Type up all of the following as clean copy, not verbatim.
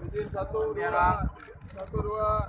Izin satu dua.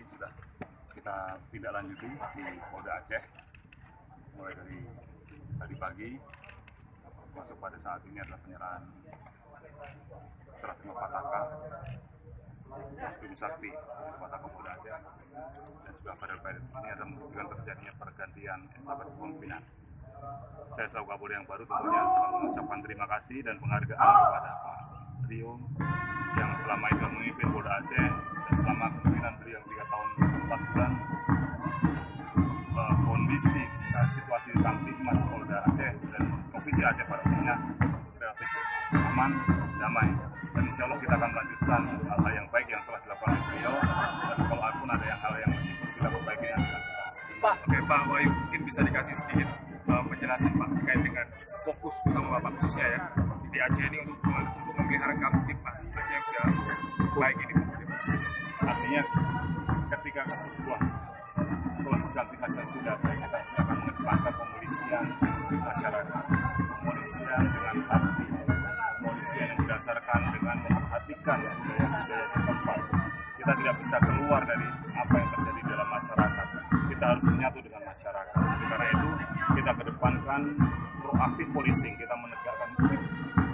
Sudah kita tindak lanjuti di Polda Aceh mulai dari tadi pagi, masuk pada saat ini adalah penyerahan serah terima Pataka Gunung Sakti dari Pataka Polda Aceh dan juga Federal Pairit. Ini adalah membuktikan terjadinya pergantian estafet kepemimpinan. Saya selaku Kapolda yang baru tentunya sangat mengucapkan terima kasih dan penghargaan kepada Pak Rio yang selama itu memimpin Polda Aceh, dan selama kepemimpinan beliau 3 tahun 4 bulan kondisi situasi di Kamtipmas Polda Aceh dan Provinsi Aceh pada umumnya relatif aman, damai, dan insya Allah kita akan melanjutkan hal-hal yang baik yang telah dilakukan oleh beliau, dan kalau pun ada hal yang masih perlu kita perbaiki nanti. Pak, oke Pak Wahyu, mungkin bisa dikasih sedikit penjelasan Pak terkait dengan fokus utama Bapak khususnya ya di Aceh ini untuk memelihara Kamtipmas yang sudah baik ini. Artinya ketika sebuah kondisi Kamtipmas yang sudah baik, kita akan mengedepankan pemolisian masyarakat, pemolisian dengan hati, pemolisian yang berdasarkan dengan memperhatikan budaya-budaya setempat. Kita tidak bisa keluar dari apa yang terjadi dalam masyarakat. Kita harus menyatu dengan masyarakat. Karena itu kita kedepankan proaktif policing, kita menegakkan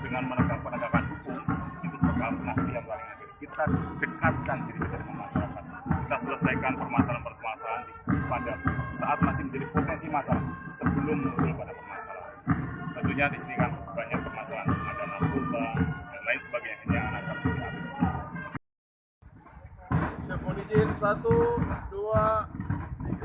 dengan penegakan hukum itu sebagai alternatif yang paling akhir. Kita dekatkan diri kita dengan masyarakat. Kita selesaikan permasalahan-permasalahan pada saat masih menjadi potensi masalah sebelum muncul pada permasalahan. Tentunya di sini kan banyak permasalahan, ada narkoba dan lain sebagainya. Ini yang akan kita atasi. Saya mohon izin 1, 2, 3.